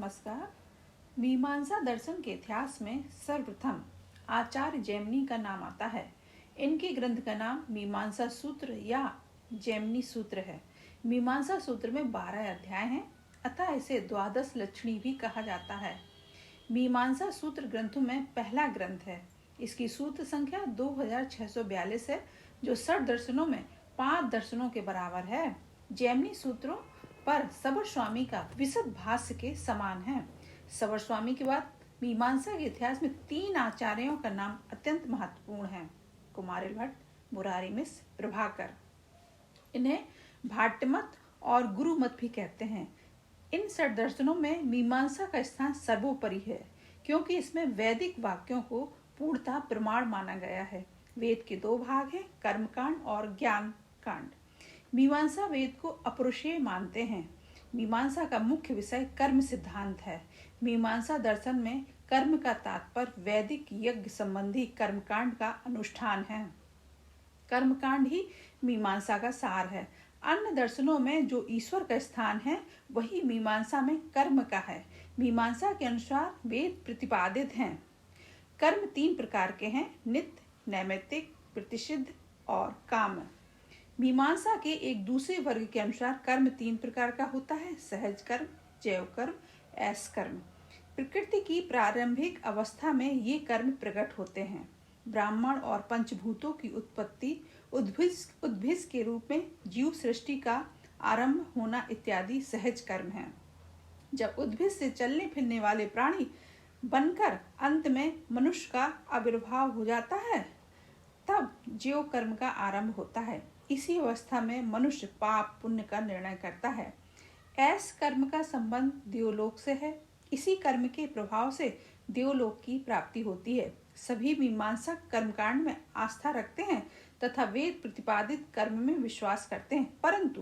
नमस्कार। मीमांसा दर्शन के इतिहास में सर्वप्रथम आचार्य जैमिनी का नाम आता है। इनके ग्रंथ का नाम मीमांसा सूत्र या जैमिनी सूत्र है। मीमांसा सूत्र में 12 अध्याय हैं, अतः इसे द्वादश लक्षणी भी कहा जाता है। मीमांसा सूत्र ग्रंथों में पहला ग्रंथ है। इसकी सूत्र संख्या 2642 है, जो 60 दर्शनों में 5 दर्शनों के बराबर है। जैमिनी सूत्रों पर सबर स्वामी का विशद भाष्य के समान है। सबर स्वामी के बाद मीमांसा के इतिहास में 3 आचार्यों का नाम अत्यंत महत्वपूर्ण है: कुमारिल भट्ट, मुरारी मिश्र, प्रभाकर। इन्हें भाट्टमत और गुरुमत भी कहते हैं। इन 60 दर्शनों में मीमांसा का स्थान सर्वोपरि है, क्योंकि इसमें वैदिक वाक्यों को पूर्णतः प्रमाण माना गया है। वेद के 2 भाग हैं, कर्मकांड और ज्ञान कांड। मीमांसा वेद को अपौरुषेय मानते हैं। मीमांसा का मुख्य विषय कर्म सिद्धांत है। मीमांसा दर्शन में कर्म का तात्पर्य वैदिक यज्ञ संबंधी कर्मकांड का अनुष्ठान है। कर्मकांड ही मीमांसा का सार है। अन्य दर्शनों में जो ईश्वर का स्थान है, वही मीमांसा में कर्म का है। मीमांसा के अनुसार वेद प्रतिपादित हैं। कर्म 3 प्रकार के हैं: नित्य, नैमित्तिक, प्रतिषिद्ध और काम। मीमांसा के एक दूसरे वर्ग के अनुसार कर्म 3 प्रकार का होता है: सहज कर्म, जैव कर्म, ऐश कर्म। प्रकृति की प्रारंभिक अवस्था में ये कर्म प्रकट होते हैं। ब्राह्मण और पंचभूतों की उत्पत्ति, उद्भिज के रूप में जीव सृष्टि का आरंभ होना इत्यादि सहज कर्म है। जब उद्भिज से चलने फिरने वाले प्राणी बनकर अंत में मनुष्य का आविर्भाव हो जाता है, तब जीव कर्म का आरंभ होता है। इसी अवस्था में मनुष्य पाप पुण्य का निर्णय करता है। ऐश कर्म का संबंध देवलोक से है। इसी कर्म के प्रभाव से देवलोक की प्राप्ति होती है। सभी मीमांसक कर्मकांड में आस्था रखते हैं तथा वेद प्रतिपादित कर्म में विश्वास करते हैं, परंतु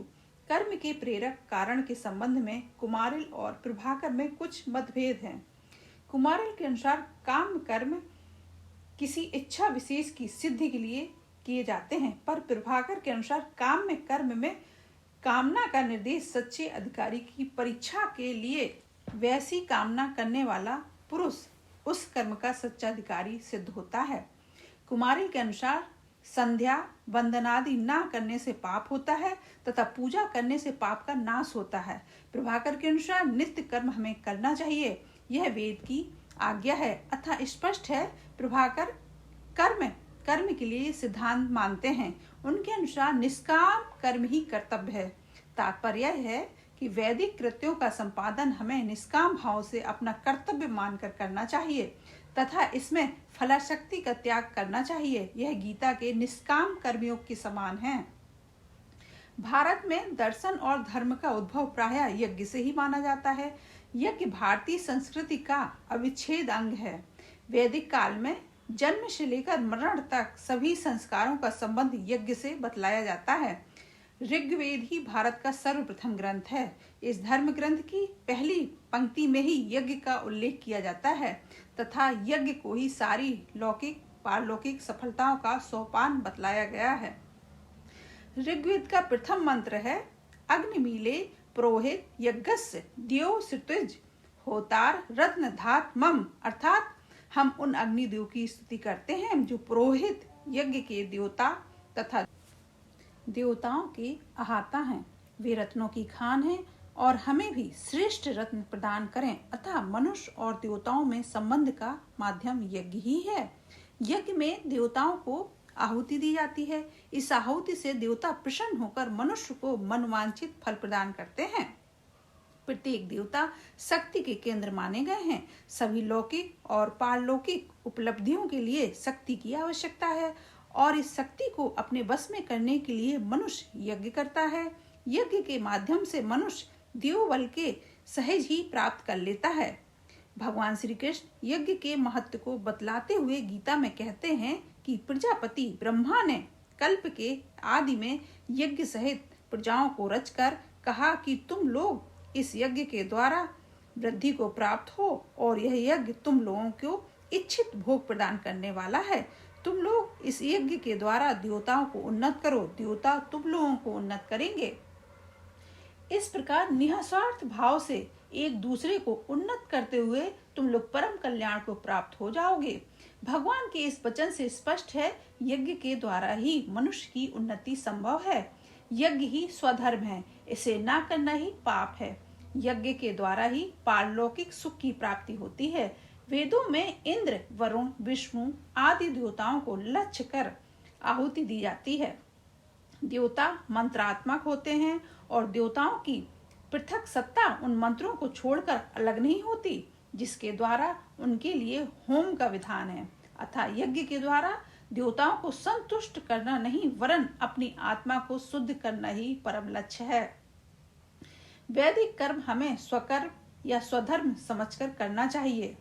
कर्म के प्रेरक कारण के संबंध में कुमारिल और प्रभाकर में कुछ मतभेद हैं। कुमारिल के अनुसार काम कर्म किसी इच्छा विशेष की सिद्धि के लिए किए जाते हैं, पर प्रभाकर के अनुसार काम में कर्म में कामना का निर्देश सच्चे अधिकारी की परीक्षा के लिए वैसी कामना करने वाला पुरुष उस कर्म का सच्चा अधिकारी सिद्ध होता है। कुमारिल के अनुसार संध्या वंदनादि ना करने से पाप होता है तथा पूजा करने से पाप का नाश होता है। प्रभाकर के अनुसार नित्य कर्म हमें करना चाहिए, यह वेद की आज्ञा है। अतः स्पष्ट है प्रभाकर कर्म के लिए सिद्धांत मानते हैं। उनके अनुसार निष्काम कर्म ही कर्तव्य है। तात्पर्य यह है कि वैदिक कृत्यों का संपादन हमें निष्काम भाव से अपना कर्तव्य मानकर करना चाहिए तथा इसमें फलाशक्ति का त्याग करना चाहिए। यह गीता के निष्काम कर्मयोग के समान है। भारत में दर्शन और धर्म का उद्भव प्रायः यज्ञ से ही माना जाता है। यज्ञ भारतीय संस्कृति का अविच्छेद अंग है। वैदिक काल में जन्म से लेकर मरण तक सभी संस्कारों का संबंध यज्ञ से बतलाया जाता है। ऋग्वेद ही भारत का सर्वप्रथम ग्रंथ है। इस धर्म ग्रंथ की पहली पंक्ति में ही यज्ञ का उल्लेख किया जाता है तथा यज्ञ को ही सारी लौकिक पारलौकिक सफलताओं का सोपान बतलाया गया है। ऋग्वेद का प्रथम मंत्र है: अग्निमीले पुरोहित यज्ञस्य द्यो ऋतुज होतार रत्न धात मम। अर्थात हम उन अग्निदेव की स्तुति करते हैं जो पुरोहित यज्ञ के देवता तथा देवताओं के अहाता हैं। वे रत्नों की खान हैं और हमें भी श्रेष्ठ रत्न प्रदान करें। अतः मनुष्य और देवताओं में संबंध का माध्यम यज्ञ ही है। यज्ञ में देवताओं को आहुति दी जाती है। इस आहुति से देवता प्रसन्न होकर मनुष्य को मनवांछित फल प्रदान करते हैं। प्रत्येक देवता शक्ति के केंद्र माने गए हैं। सभी लौकिक और पारलौकिक उपलब्धियों के लिए शक्ति की आवश्यकता है और इस शक्ति को अपने वश में करने के लिए मनुष्य यज्ञ करता है। यज्ञ के माध्यम से मनुष्य देवबल के सहज ही प्राप्त कर लेता है। भगवान श्री कृष्ण यज्ञ के महत्व को बतलाते हुए गीता में कहते हैं कि प्रजापति ब्रह्मा ने कल्प के आदि में यज्ञ सहित प्रजाओं को रचकर कहा कि तुम लोग इस यज्ञ के द्वारा वृद्धि को प्राप्त हो और यह यज्ञ तुम लोगों को इच्छित भोग प्रदान करने वाला है। तुम लोग इस यज्ञ के द्वारा देवताओं को उन्नत करो, देवता तुम लोगों को उन्नत करेंगे। इस प्रकार निःस्वार्थ भाव से एक दूसरे को उन्नत करते हुए तुम लोग परम कल्याण को प्राप्त हो जाओगे। भगवान के इस वचन से स्पष्ट है, यज्ञ के द्वारा ही मनुष्य की उन्नति संभव है। यज्ञ ही स्वधर्म है, इसे ना करना ही पाप है। यज्ञ के द्वारा ही पारलौकिक सुख की प्राप्ति होती है। वेदों में इंद्र, वरुण, विष्णु आदि देवताओं को लक्ष्य कर आहुति दी जाती है। देवता मंत्रात्मक होते हैं और देवताओं की पृथक सत्ता उन मंत्रों को छोड़कर अलग नहीं होती, जिसके द्वारा उनके लिए होम का विधान है। अतः यज्ञ के द्वारा देवताओं को संतुष्ट करना नहीं, वरन अपनी आत्मा को शुद्ध करना ही परम लक्ष्य है। वैदिक कर्म हमें स्वकर्म या स्वधर्म समझकर करना चाहिए।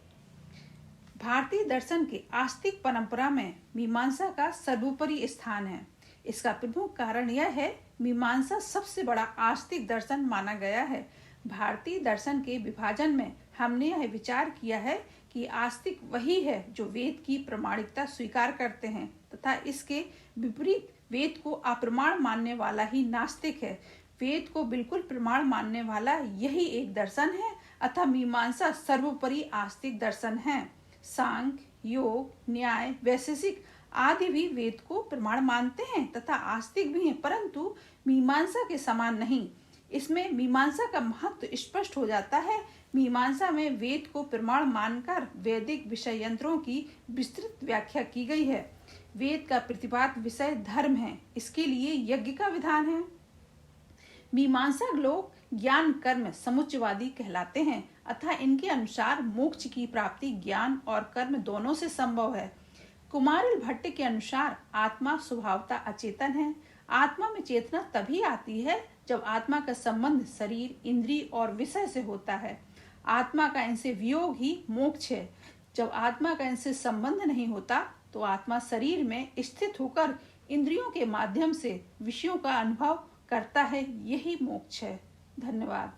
भारतीय दर्शन के आस्तिक परंपरा में मीमांसा का सर्वोपरि स्थान है। इसका प्रमुख कारण यह है, मीमांसा सबसे बड़ा आस्तिक दर्शन माना गया है। भारतीय दर्शन के विभाजन में हमने यह विचार किया है कि आस्तिक वही है जो वेद की प्रामाणिकता स्वीकार करते हैं तथा इसके विपरीत वेद को अप्रमाण मानने वाला ही नास्तिक है। वेद को बिल्कुल प्रमाण मानने वाला यही एक दर्शन है। अतः मीमांसा सर्वोपरि आस्तिक दर्शन है। सांख्य, योग, न्याय, वैशेषिक आदि भी वेद को प्रमाण मानते हैं तथा आस्तिक भी हैं, परंतु मीमांसा के समान नहीं। इसमें मीमांसा का महत्व स्पष्ट हो जाता है। मीमांसा में वेद को प्रमाण मानकर वैदिक विषय यंत्रों की विस्तृत व्याख्या की गई है। वेद का प्रतिपाद्य विषय धर्म है, इसके लिए यज्ञ का विधान है। मीमांसा लोग ज्ञान कर्म समुच्चयवादी कहलाते हैं। अतः इनके अनुसार मोक्ष की प्राप्ति ज्ञान और कर्म दोनों से संभव है। कुमारिल भट्ट के अनुसार आत्मा स्वभावतः अचेतन है। आत्मा में चेतना तभी आती है जब आत्मा का संबंध शरीर, इंद्रिय और विषय से होता है। आत्मा का इनसे वियोग ही मोक्ष है। जब आत्मा का इनसे संबंध नहीं होता तो आत्मा शरीर में स्थित होकर इंद्रियों के माध्यम से विषयों का अनुभव करता है, यही मोक्ष है। धन्यवाद।